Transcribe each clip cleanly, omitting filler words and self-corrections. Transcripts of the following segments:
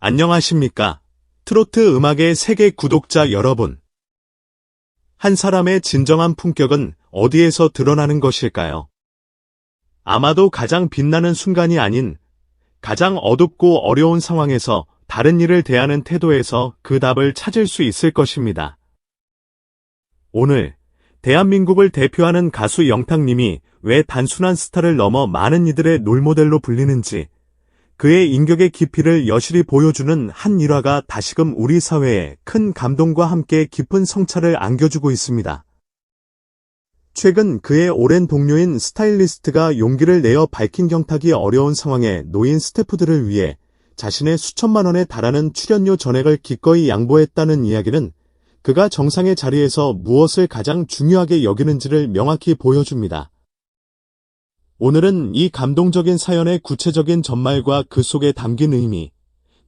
안녕하십니까? 트로트 음악의 세계 구독자 여러분. 한 사람의 진정한 품격은 어디에서 드러나는 것일까요? 아마도 가장 빛나는 순간이 아닌 가장 어둡고 어려운 상황에서 다른 이를 대하는 태도에서 그 답을 찾을 수 있을 것입니다. 오늘 대한민국을 대표하는 가수 영탁님이 왜 단순한 스타를 넘어 많은 이들의 롤모델로 불리는지, 그의 인격의 깊이를 여실히 보여주는 한 일화가 다시금 우리 사회에 큰 감동과 함께 깊은 성찰을 안겨주고 있습니다. 최근 그의 오랜 동료인 스타일리스트가 용기를 내어 밝힌 영탁이 어려운 상황에 놓인 스태프들을 위해 자신의 수천만 원에 달하는 출연료 전액을 기꺼이 양보했다는 이야기는 그가 정상의 자리에서 무엇을 가장 중요하게 여기는지를 명확히 보여줍니다. 오늘은 이 감동적인 사연의 구체적인 전말과 그 속에 담긴 의미,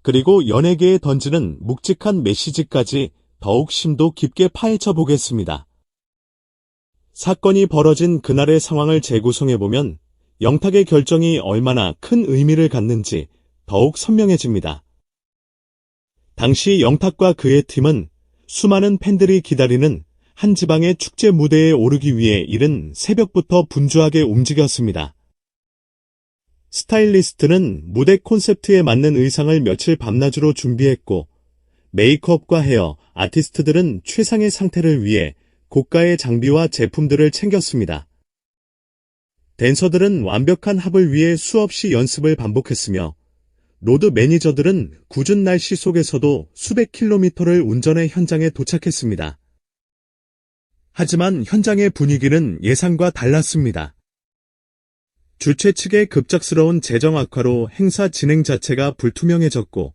그리고 연예계에 던지는 묵직한 메시지까지 더욱 심도 깊게 파헤쳐 보겠습니다. 사건이 벌어진 그날의 상황을 재구성해보면 영탁의 결정이 얼마나 큰 의미를 갖는지 더욱 선명해집니다. 당시 영탁과 그의 팀은 수많은 팬들이 기다리는 한 지방의 축제 무대에 오르기 위해 이른 새벽부터 분주하게 움직였습니다. 스타일리스트는 무대 콘셉트에 맞는 의상을 며칠 밤낮으로 준비했고, 메이크업과 헤어, 아티스트들은 최상의 상태를 위해 고가의 장비와 제품들을 챙겼습니다. 댄서들은 완벽한 합을 위해 수없이 연습을 반복했으며, 로드 매니저들은 궂은 날씨 속에서도 수백 킬로미터를 운전해 현장에 도착했습니다. 하지만 현장의 분위기는 예상과 달랐습니다. 주최 측의 급작스러운 재정 악화로 행사 진행 자체가 불투명해졌고,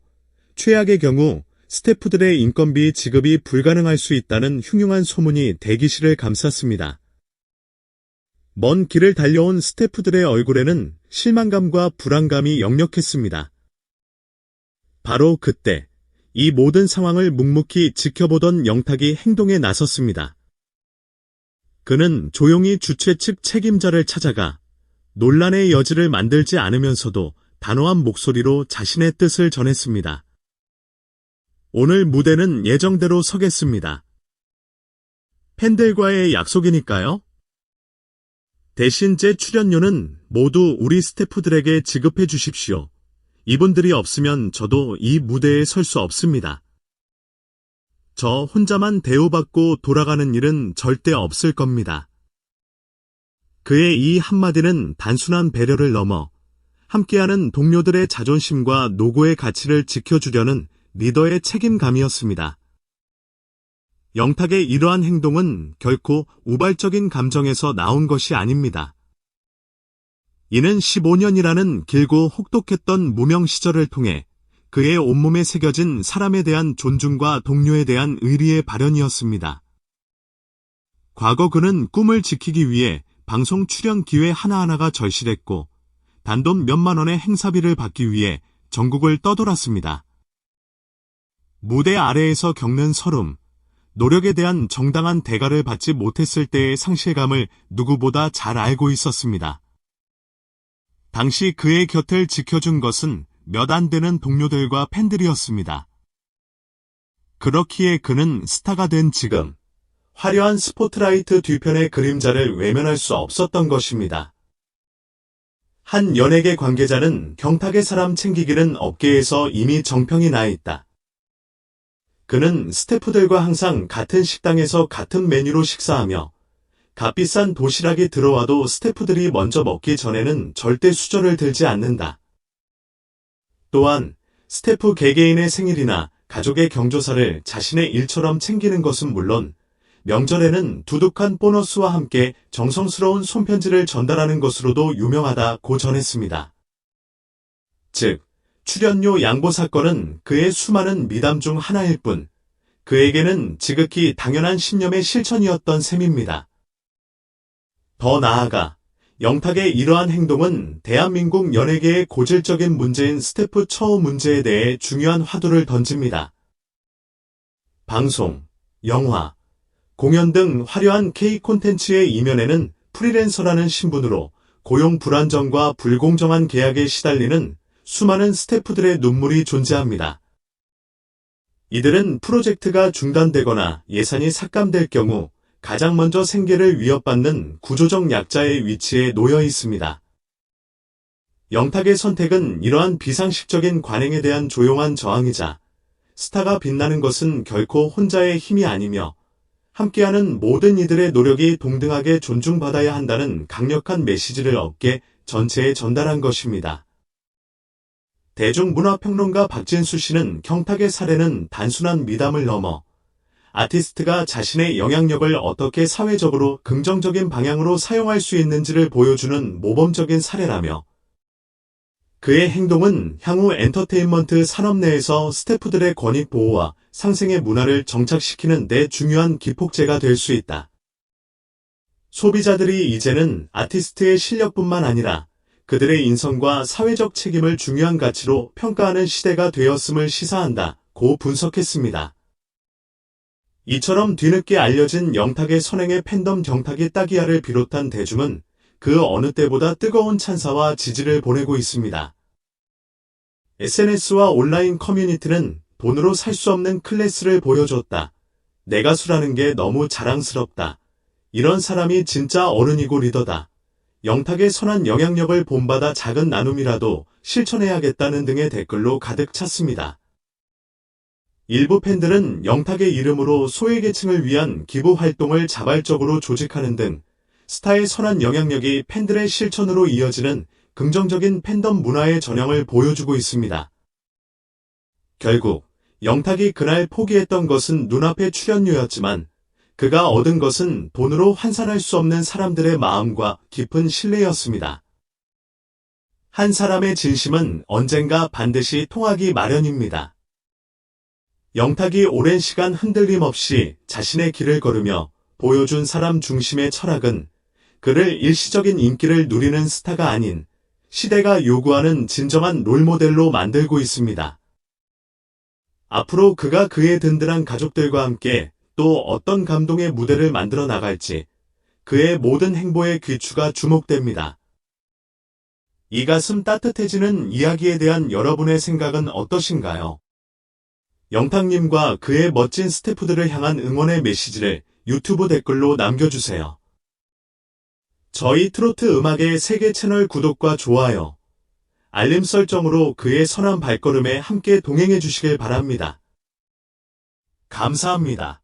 최악의 경우 스태프들의 인건비 지급이 불가능할 수 있다는 흉흉한 소문이 대기실을 감쌌습니다. 먼 길을 달려온 스태프들의 얼굴에는 실망감과 불안감이 역력했습니다. 바로 그때 이 모든 상황을 묵묵히 지켜보던 영탁이 행동에 나섰습니다. 그는 조용히 주최 측 책임자를 찾아가 논란의 여지를 만들지 않으면서도 단호한 목소리로 자신의 뜻을 전했습니다. 오늘 무대는 예정대로 서겠습니다. 팬들과의 약속이니까요. 대신 제 출연료는 모두 우리 스태프들에게 지급해 주십시오. 이분들이 없으면 저도 이 무대에 설 수 없습니다. 저 혼자만 대우받고 돌아가는 일은 절대 없을 겁니다. 그의 이 한마디는 단순한 배려를 넘어 함께하는 동료들의 자존심과 노고의 가치를 지켜주려는 리더의 책임감이었습니다. 영탁의 이러한 행동은 결코 우발적인 감정에서 나온 것이 아닙니다. 이는 15년이라는 길고 혹독했던 무명 시절을 통해 그의 온몸에 새겨진 사람에 대한 존중과 동료에 대한 의리의 발현이었습니다. 과거 그는 꿈을 지키기 위해 방송 출연 기회 하나하나가 절실했고, 단돈 몇만 원의 행사비를 받기 위해 전국을 떠돌았습니다. 무대 아래에서 겪는 서름, 노력에 대한 정당한 대가를 받지 못했을 때의 상실감을 누구보다 잘 알고 있었습니다. 당시 그의 곁을 지켜준 것은 몇 안 되는 동료들과 팬들이었습니다. 그렇기에 그는 스타가 된 지금, 화려한 스포트라이트 뒤편의 그림자를 외면할 수 없었던 것입니다. 한 연예계 관계자는 영탁의 사람 챙기기는 업계에서 이미 정평이 나 있다. 그는 스태프들과 항상 같은 식당에서 같은 메뉴로 식사하며 값비싼 도시락이 들어와도 스태프들이 먼저 먹기 전에는 절대 수저를 들지 않는다. 또한 스태프 개개인의 생일이나 가족의 경조사를 자신의 일처럼 챙기는 것은 물론 명절에는 두둑한 보너스와 함께 정성스러운 손편지를 전달하는 것으로도 유명하다고 전했습니다. 즉, 출연료 양보 사건은 그의 수많은 미담 중 하나일 뿐, 그에게는 지극히 당연한 신념의 실천이었던 셈입니다. 더 나아가 영탁의 이러한 행동은 대한민국 연예계의 고질적인 문제인 스태프 처우 문제에 대해 중요한 화두를 던집니다. 방송, 영화, 공연 등 화려한 K 콘텐츠의 이면에는 프리랜서라는 신분으로 고용 불안정과 불공정한 계약에 시달리는 수많은 스태프들의 눈물이 존재합니다. 이들은 프로젝트가 중단되거나 예산이 삭감될 경우 가장 먼저 생계를 위협받는 구조적 약자의 위치에 놓여 있습니다. 영탁의 선택은 이러한 비상식적인 관행에 대한 조용한 저항이자 스타가 빛나는 것은 결코 혼자의 힘이 아니며 함께하는 모든 이들의 노력이 동등하게 존중받아야 한다는 강력한 메시지를 업계 전체에 전달한 것입니다. 대중문화평론가 박진수 씨는 경탁의 사례는 단순한 미담을 넘어 아티스트가 자신의 영향력을 어떻게 사회적으로 긍정적인 방향으로 사용할 수 있는지를 보여주는 모범적인 사례라며 그의 행동은 향후 엔터테인먼트 산업 내에서 스태프들의 권익 보호와 상생의 문화를 정착시키는 데 중요한 기폭제가 될 수 있다. 소비자들이 이제는 아티스트의 실력뿐만 아니라 그들의 인성과 사회적 책임을 중요한 가치로 평가하는 시대가 되었음을 시사한다 고 분석했습니다. 이처럼 뒤늦게 알려진 영탁의 선행의 팬덤 경탁이 따기야를 비롯한 대중은 그 어느 때보다 뜨거운 찬사와 지지를 보내고 있습니다. SNS와 온라인 커뮤니티는 돈으로 살 수 없는 클래스를 보여줬다. 내 가수라는 게 너무 자랑스럽다. 이런 사람이 진짜 어른이고 리더다. 영탁의 선한 영향력을 본받아 작은 나눔이라도 실천해야겠다는 등의 댓글로 가득 찼습니다. 일부 팬들은 영탁의 이름으로 소외계층을 위한 기부 활동을 자발적으로 조직하는 등 스타의 선한 영향력이 팬들의 실천으로 이어지는 긍정적인 팬덤 문화의 전형을 보여주고 있습니다. 결국 영탁이 그날 포기했던 것은 눈앞의 출연료였지만 그가 얻은 것은 돈으로 환산할 수 없는 사람들의 마음과 깊은 신뢰였습니다. 한 사람의 진심은 언젠가 반드시 통하기 마련입니다. 영탁이 오랜 시간 흔들림 없이 자신의 길을 걸으며 보여준 사람 중심의 철학은 그를 일시적인 인기를 누리는 스타가 아닌 시대가 요구하는 진정한 롤모델로 만들고 있습니다. 앞으로 그가 그의 든든한 가족들과 함께 또 어떤 감동의 무대를 만들어 나갈지 그의 모든 행보의 귀추가 주목됩니다. 이 가슴 따뜻해지는 이야기에 대한 여러분의 생각은 어떠신가요? 영탁님과 그의 멋진 스태프들을 향한 응원의 메시지를 유튜브 댓글로 남겨주세요. 저희 트로트 음악의 세계 채널 구독과 좋아요, 알림 설정으로 그의 선한 발걸음에 함께 동행해 주시길 바랍니다. 감사합니다.